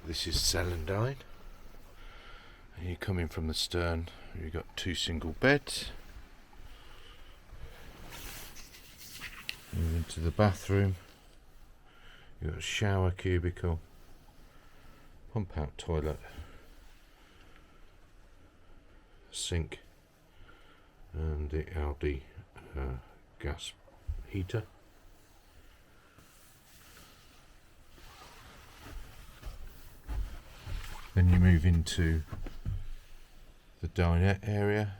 This is Celandine, and you're coming from the stern. You've got two single beds. Move into the bathroom. You've got a shower cubicle, pump out toilet, sink, and the Aldi gas heater. Then you move into the dinette area,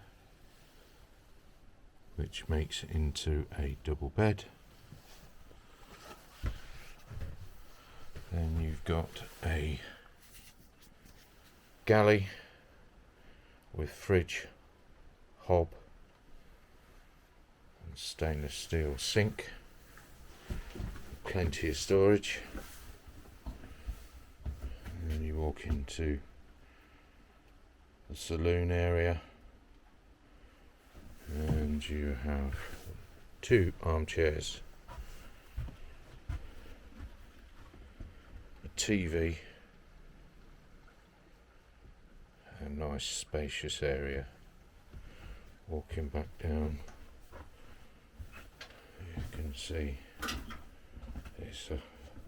which makes it into a double bed. Then you've got a galley with fridge, hob and stainless steel sink, plenty of storage. And then you walk into the saloon area, and you have two armchairs, a TV, a nice spacious area. Walking back down, you can see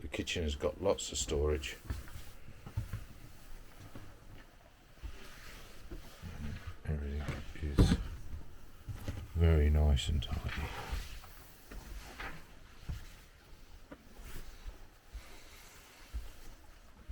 the kitchen has got lots of storage. Everything is very nice and tidy.